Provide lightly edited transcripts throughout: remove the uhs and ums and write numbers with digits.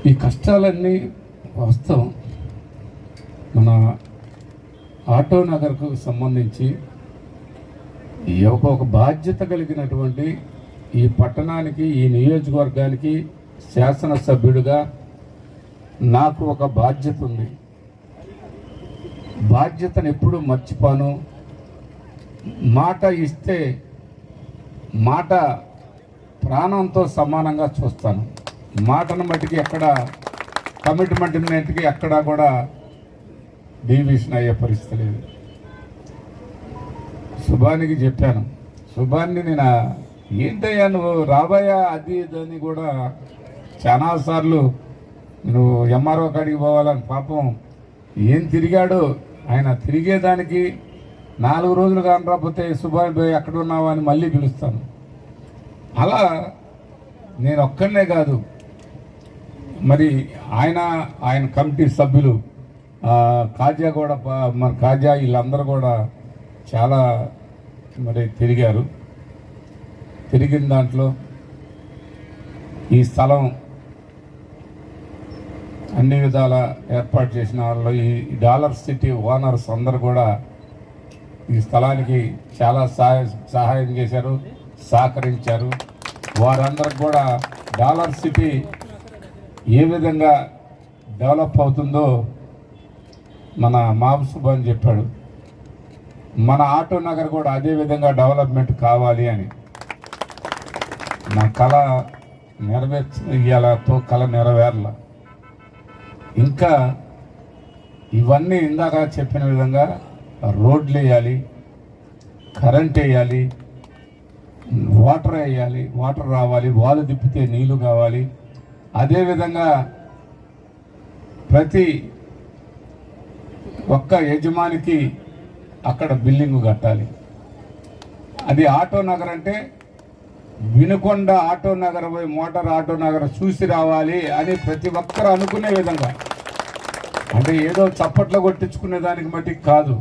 ఈ కష్టాలన్నీ వాస్తవం. మన ఆటో నగర్కు సంబంధించి ఒక బాధ్యత కలిగినటువంటి ఈ పట్టణానికి, ఈ నియోజకవర్గానికి శాసనసభ్యుడిగా నాకు ఒక బాధ్యత ఉంది. బాధ్యతను ఎప్పుడు మర్చిపోను. మాట ఇస్తే మాట ప్రాణంతో సమానంగా చూస్తాను. మాటను మట్టికి ఎక్కడ, కమిట్మెంట్కి ఎక్కడా కూడా డీవియేషన్ అయ్యే పరిస్థితి లేదు. శుభానికి చెప్పాను, శుభాన్ని నేను ఏంటయ్యా నువ్వు రాబోయా అది ఇదని కూడా చాలాసార్లు నువ్వు ఎంఆర్ఓ కాడికి పోవాలని, పాపం ఏం తిరిగాడు ఆయన. తిరిగేదానికి 4 రోజులు కానీ రాకపోతే శుభాన్ పోయి ఎక్కడ ఉన్నావా అని మళ్ళీ పిలుస్తాను. అలా నేను ఒక్కడనే కాదు, మరి ఆయన కమిటీ సభ్యులు కాజా కూడా, మన కాజా వీళ్ళందరూ కూడా చాలా మరి తిరిగారు. తిరిగిన దాంట్లో ఈ స్థలం అన్ని విధాల ఏర్పాటు చేసిన వాళ్ళు, ఈ డాలర్ సిటీ ఓనర్స్ అందరూ కూడా ఈ స్థలానికి చాలా సహాయం చేశారు, సహకరించారు. వారందరికి కూడా డాలర్ సిటీ ఏ విధంగా డెవలప్ అవుతుందో మన మాబుసుబ్ అని చెప్పాడు. మన ఆటో నగర్ కూడా అదే విధంగా డెవలప్మెంట్ కావాలి అని నా కళ నెరవేర్చ కళ నెరవేరల. ఇంకా ఇవన్నీ ఇందాక చెప్పిన విధంగా రోడ్లు వేయాలి, కరెంట్ వేయాలి, వాటర్ వేయాలి, వాటర్ రావాలి, వాలు తిప్పితే నీళ్లు కావాలి. అదేవిధంగా ప్రతి ఒక్క యజమానికి అక్కడ బిల్డింగు కట్టాలి. అది ఆటో నగర్ అంటే వినుకొండ ఆటో నగర్ పోయి మోటార్ ఆటో నగర్ చూసి రావాలి అని ప్రతి ఒక్కరు అనుకునే విధంగా, అంటే ఏదో చప్పట్లు కొట్టించుకునే దానికి మట్టి కాదు.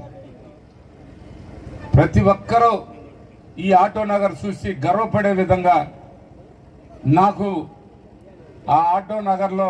ప్రతి ఒక్కరూ ఈ ఆటో నగర్ చూసి గర్వపడే విధంగా నాకు ఆ ఆటో నగర్లో